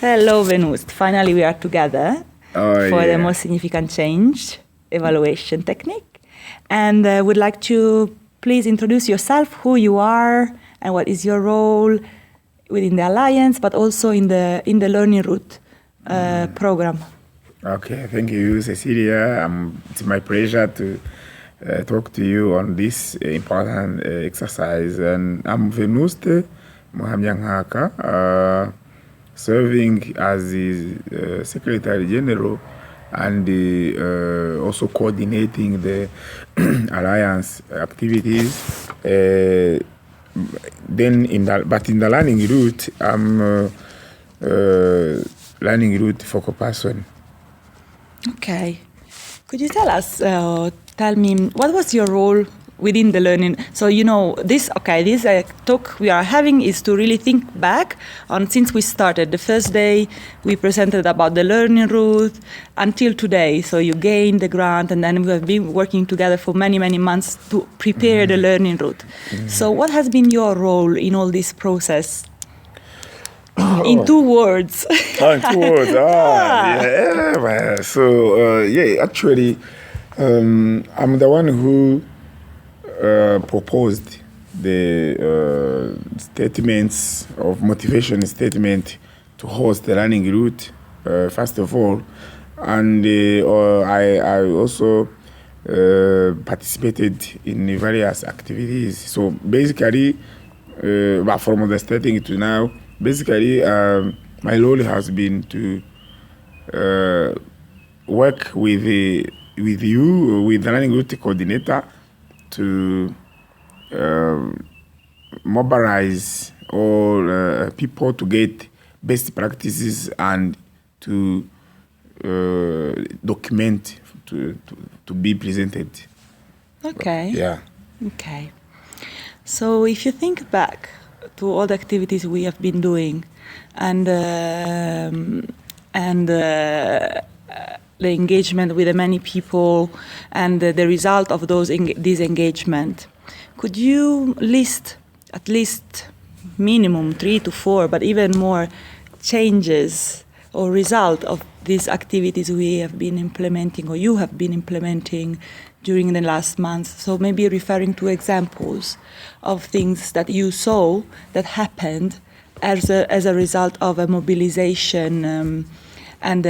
Hello, Venuste. Finally, we are together for the most significant change evaluation technique. And would like to please introduce yourself, who you are, and what is your role within the Alliance, but also in the Learning Route program. Okay, thank you, Cecilia. It's my pleasure to talk to you on this important exercise. And I'm Venuste Mohamyanghaka, serving as the Secretary General and also coordinating the Alliance activities. Then in the learning route, I'm learning route focal person. Okay. Could you tell us, tell me, what was your role within the learning? So, this talk we are having is to really think back on since we started. The first day we presented about the learning route until today. So you gained the grant, and then we have been working together for many, many months to prepare the learning route. So what has been your role in all this process? In 2 words. In 2 words. Yeah. So, actually, I'm the one who proposed the statements of motivation statement to host the learning route, first of all. And I also participated in various activities. So, basically, from the starting to now, basically, my role has been to work with you, with the learning route coordinator, to mobilize all people to get best practices and to document to be presented. Okay. Yeah. Okay. So if you think back to all the activities we have been doing, and the engagement with the many people, and the result of this engagement, could you list at least minimum 3 to 4, but even more changes or result of these activities we have been implementing, or you have been implementing during the last months? So maybe referring to examples of things that you saw that happened as a result of a mobilization and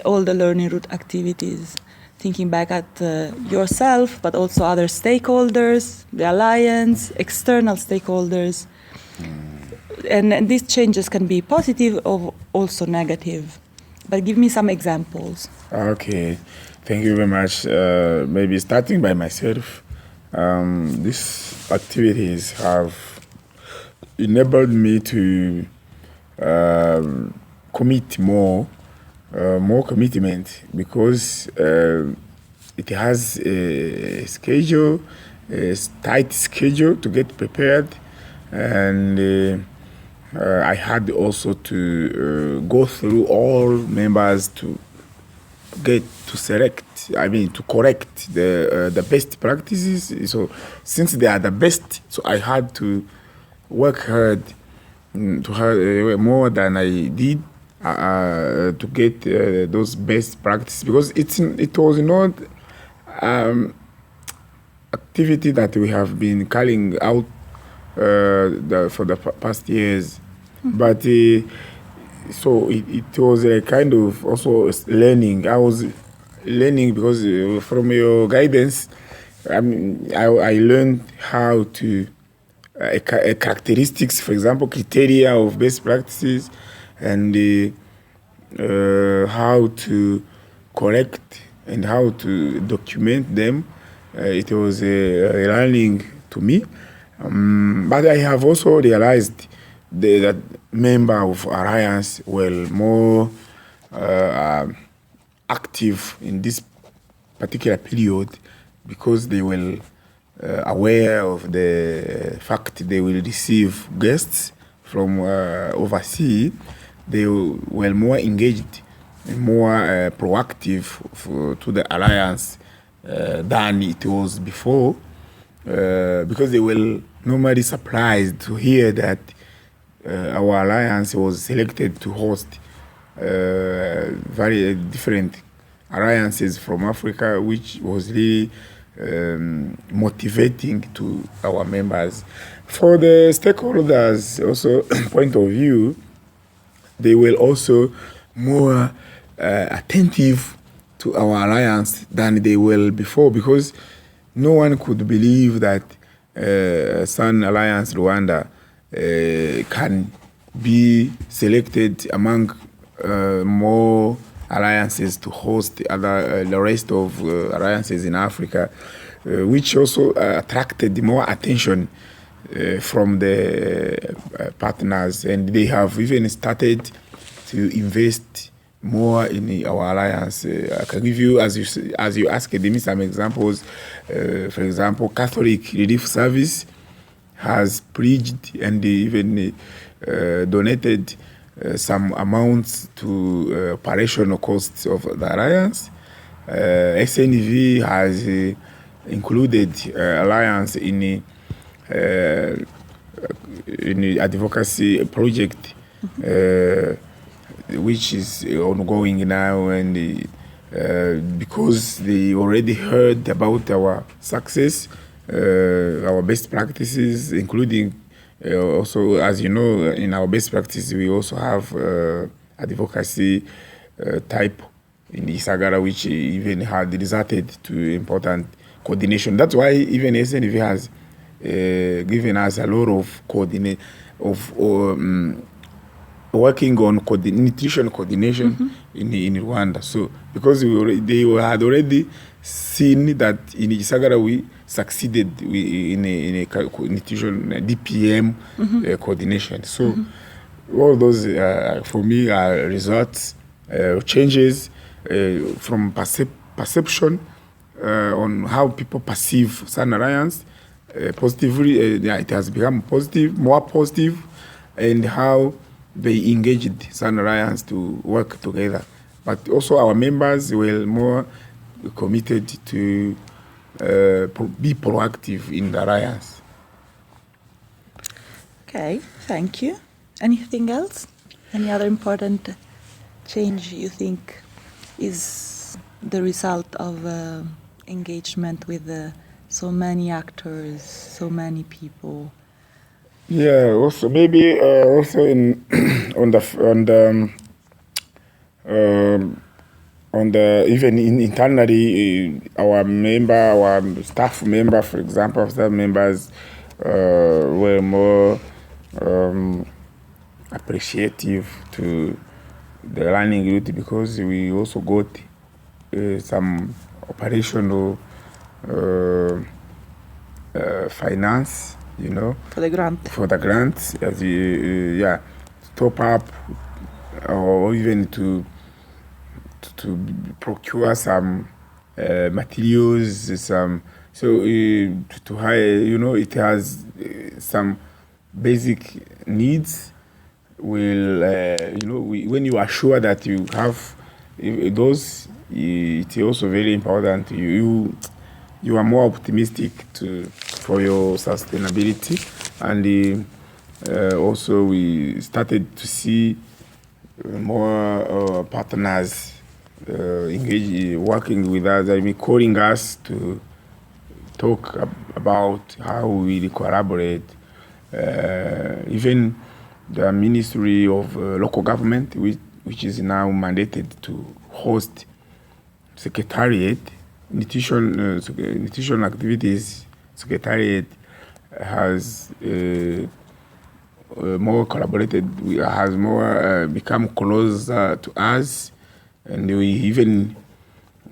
all the learning route activities. Thinking back at yourself, but also other stakeholders, the Alliance, external stakeholders. And these changes can be positive or also negative. But give me some examples. Okay. Thank you very much. Maybe starting by myself, these activities have enabled me to commit more commitment, because it has a schedule, a tight schedule to get prepared, and I had also to go through all members to correct the best practices. So since they are the best, so I had to work hard to have more than I did to get those best practices, because it was not activity that we have been carrying out for the past years. But so it was a kind of also learning. I was learning because from your guidance, I learned how to characteristics, for example, criteria of best practices, and how to correct and how to document them. It was a learning to me. But I have also realized that members of Alliance were more active in this particular period, because they were aware of the fact they will receive guests from overseas. They were more engaged and more proactive to the Alliance than it was before, because they were normally surprised to hear that our alliance was selected to host very different alliances from Africa, which was really motivating to our members. For the stakeholders, also point of view, they will also more attentive to our alliance than they were before, because no one could believe that Sun Alliance Rwanda can be selected among more alliances to host the rest of alliances in Africa, which also attracted more attention from the partners, and they have even started to invest more in our alliance. I can give you, as you asked me, some examples. For example, Catholic Relief Service has pledged and even donated some amounts to operational costs of the alliance. SNV has included alliance in the advocacy project, which is ongoing now, and because they already heard about our success, our best practices, including also, as you know, in our best practices, we also have advocacy type in Isagara, which even had resulted to important coordination. That's why even SNV has given us a lot of working on nutrition coordination in Rwanda. So because they had already seen that in Gisagara we succeeded in a nutrition DPM coordination. So all those for me are results, changes from perception on how people perceive Sun Alliance positively. It has become positive, more positive, and how they engaged Sun Alliance to work together. But also our members were more committed to be proactive in the alliance. Okay, thank you. Anything else? Any other important change you think is the result of engagement with so many actors, so many people? Yeah, also maybe also in on the even internally, our staff member, for example, staff members were more appreciative to the learning youth, because we also got some operational finance, you know, For the grant. for the grants, as top up, or even to procure some materials, some to hire, you know, it has some basic needs. Will when you are sure that you have those, it's also very important. You are more optimistic for your sustainability, and also we started to see more partners working with us. I mean, calling us to talk about how we collaborate. Even the Ministry of Local Government, which is now mandated to host secretariat, nutrition activities secretariat, has more collaborated, has more become closer to us, and we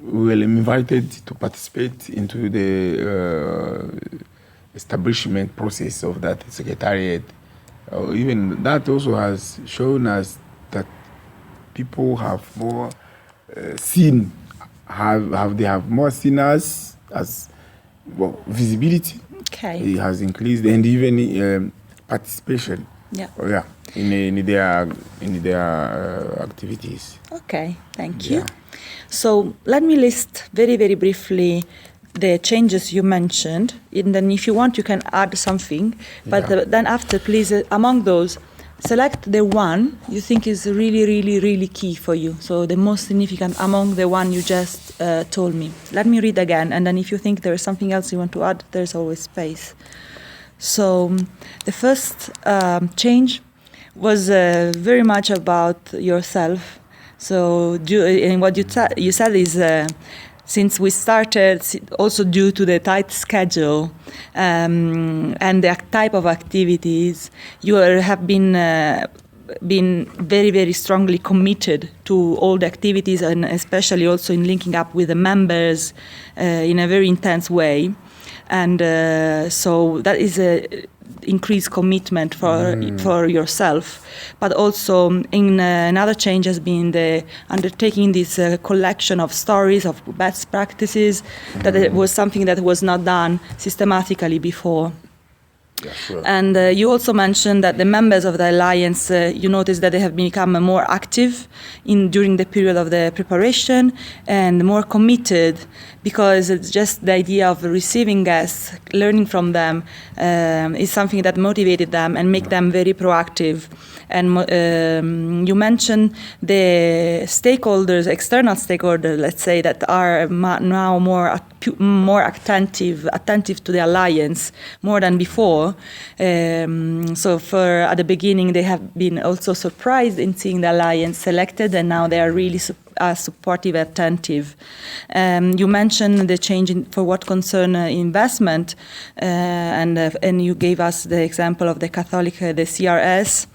were invited to participate into the establishment process of that secretariat. Even that also has shown us that people have more seen, they have more seen us as visibility. Okay. It has increased, and even participation. Yeah. In their activities. Okay, thank you. So let me list very, very briefly the changes you mentioned, and then if you want, you can add something. But then after, please, among those, select the one you think is really, really, really key for you. So the most significant among the one you just told me. Let me read again, and then if you think there is something else you want to add, there's always space. So the first change was very much about yourself. So and what you said is since we started, also due to the tight schedule and the type of activities, you have been very, very strongly committed to all the activities, and especially also in linking up with the members in a very intense way. And so that is a increased commitment for yourself, but also in another change has been the undertaking this collection of stories of best practices that it was something that was not done systematically before. Yeah, sure. And you also mentioned that the members of the alliance, you noticed that they have become more active during the period of the preparation and more committed, because it's just the idea of receiving guests, learning from them, is something that motivated them and make them very proactive. And you mentioned the stakeholders, external stakeholders, let's say, that are now more attentive to the alliance more than before. So at the beginning they have been also surprised in seeing the alliance selected, and now they are really supportive, attentive. You mentioned the change for what concern investment, and you gave us the example of the Catholic, the CRS,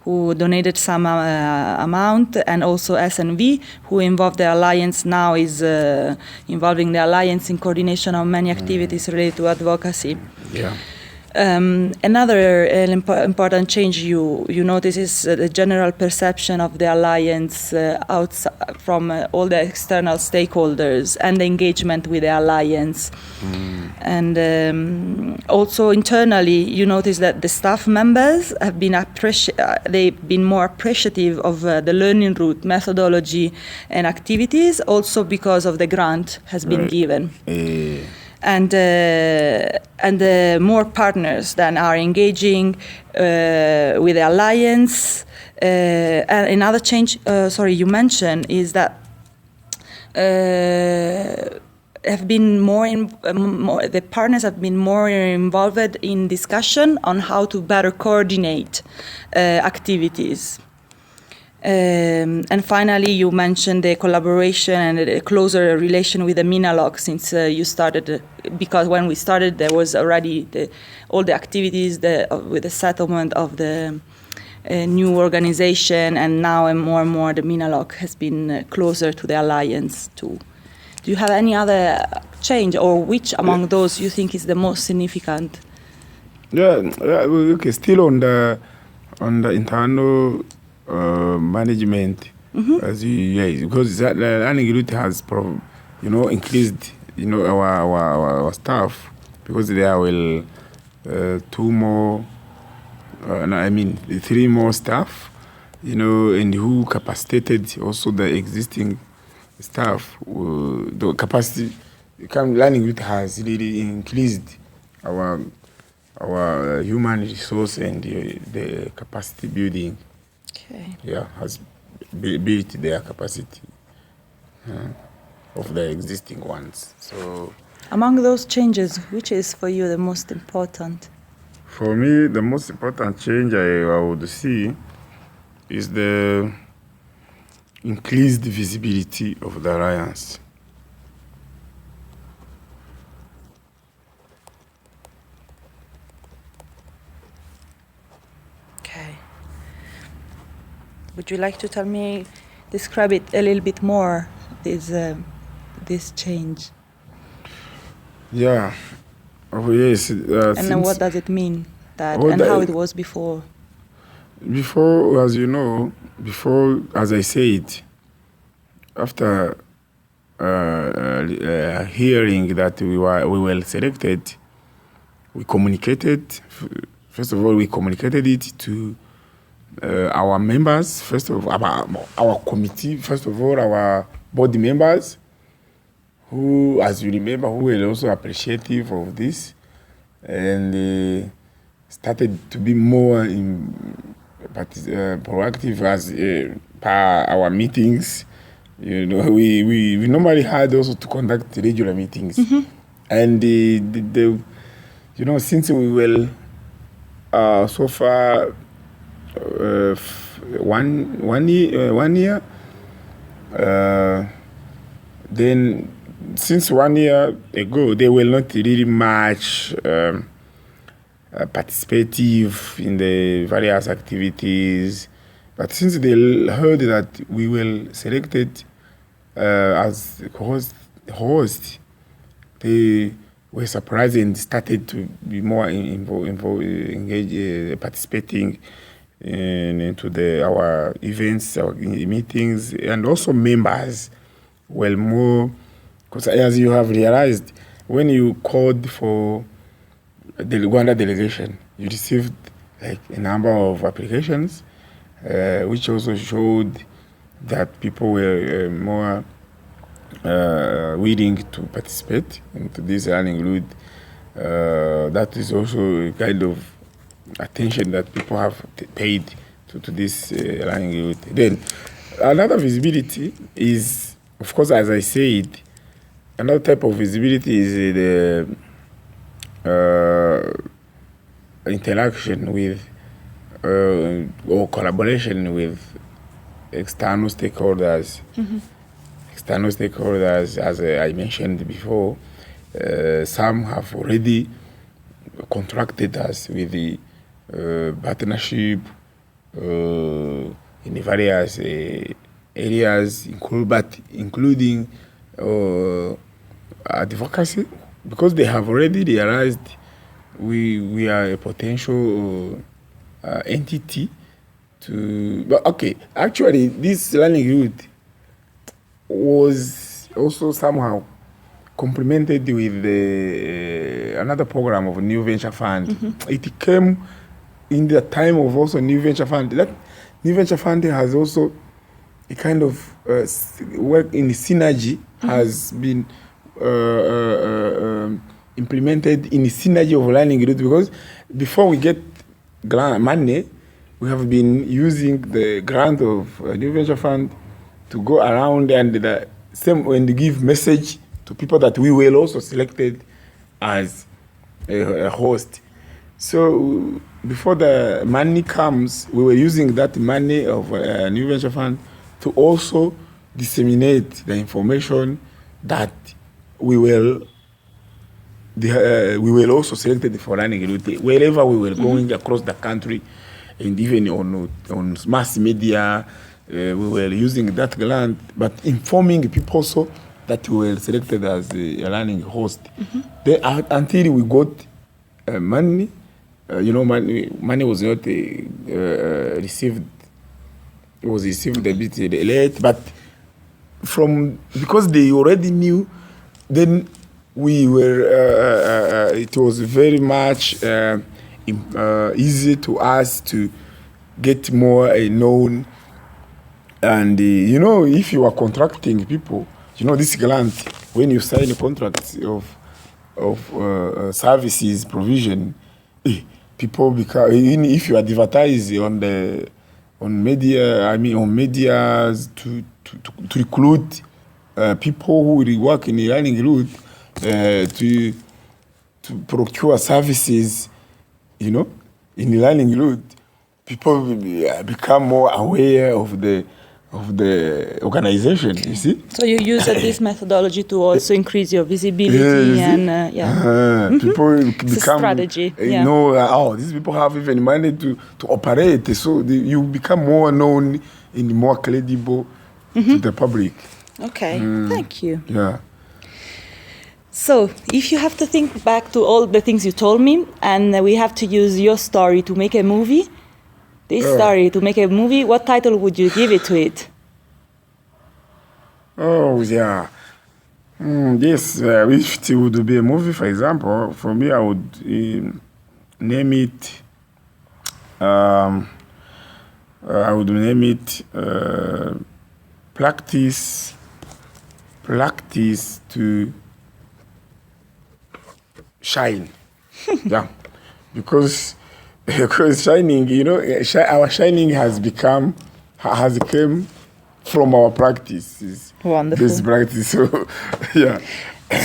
who donated some amount, and also SNV, who involved the alliance now, is involving the alliance in coordination of many activities related to advocacy. Yeah. Another important change you notice is the general perception of the alliance from all the external stakeholders and the engagement with the alliance. And also internally, you notice that the staff members have been they've been more appreciative of the learning route, methodology, and activities, also because of the grant has been given. And more partners that are engaging with the alliance. And another change, you mentioned, is that have been the partners have been more involved in discussion on how to better coordinate activities. And finally, you mentioned the collaboration and a closer relation with the Minalog, since you started, because when we started there was already all the activities with the settlement of the new organization, and now and more the Minalog has been closer to the alliance too. Do you have any other change, or which among those you think is the most significant? Okay, still on the internal management, because the learning route has increased our staff, because there will three more staff, and who capacitated also the existing staff. The capacity learning route has really increased our human resource and the capacity building. Okay. Yeah, has built their capacity of the existing ones. So, among those changes, which is for you the most important? For me, the most important change I would see is the increased visibility of the alliance. Okay. Would you like to describe it a little bit more, this change? Yeah. Oh, yes. And what does it mean, how it was before? Before, as you know, as I said, after hearing that we were selected, we communicated. First of all, we communicated it to our members, first of all, our committee, first of all, our board members, who, as you remember, who were also appreciative of this, and started to be more proactive as per our meetings. You know, we normally had also to conduct regular meetings, and the you know, since we were so far 1 year. Then, since 1 year ago, they were not really much participative in the various activities. But since they heard that we were selected as host, they were surprised and started to be more engaged, participating into our events, our meetings, and also members were more, because as you have realized, when you called for the Rwanda delegation, you received like a number of applications, which also showed that people were more willing to participate into this learning route. That is also a kind of attention that people have paid to this learning route. Then another visibility is, of course, as I said, another type of visibility is the interaction with or collaboration with external stakeholders. External stakeholders, as I mentioned before, some have already contracted us with the partnership in the various areas, including advocacy, because they have already realized we are a potential entity to. But okay, actually, this learning route was also somehow complemented with another program of New Venture Fund. It came in the time of also New Venture Fund. That New Venture Fund has also a kind of work in synergy, has been implemented in the synergy of learning route, because before we get grant money, we have been using the grant of New Venture Fund to go around and give message to people that we were also selected as a host. So before the money comes, we were using that money of New Venture Fund to also disseminate the information that we were also selected for learning route wherever we were going across the country, and even on mass media. We were using that grant, but informing people also that we were selected as a learning host. Then, until we got money, money was not received. It was received a bit late, but because they already knew, then we were. It was very much easy to us to get more known. And if you are contracting people, this grant, when you sign a contract of services provision, people become, if you advertise on media, on medias to recruit people who will work in the learning route, to procure services, in the learning route, people will become more aware of the organization, you see. So you use this methodology to also increase your visibility and people it's become a strategy. These people have even money to operate, so you become more known and more credible to the public. Okay, thank you. Yeah. So, if you have to think back to all the things you told me, and we have to use your story to make a movie, story to make a movie, what title would you give it to it? Oh, yeah. Yes, if it would be a movie, for example, for me, I would name it. I would name it practice to shine. Yeah, because Because shining, our shining has come from our practices. Wonderful. This practice, so yeah.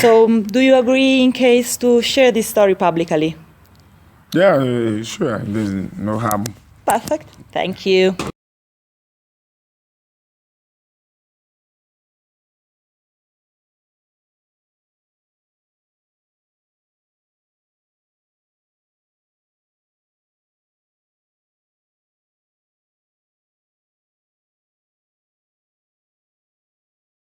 So, do you agree in case to share this story publicly? Yeah, sure. There's no harm. Perfect. Thank you.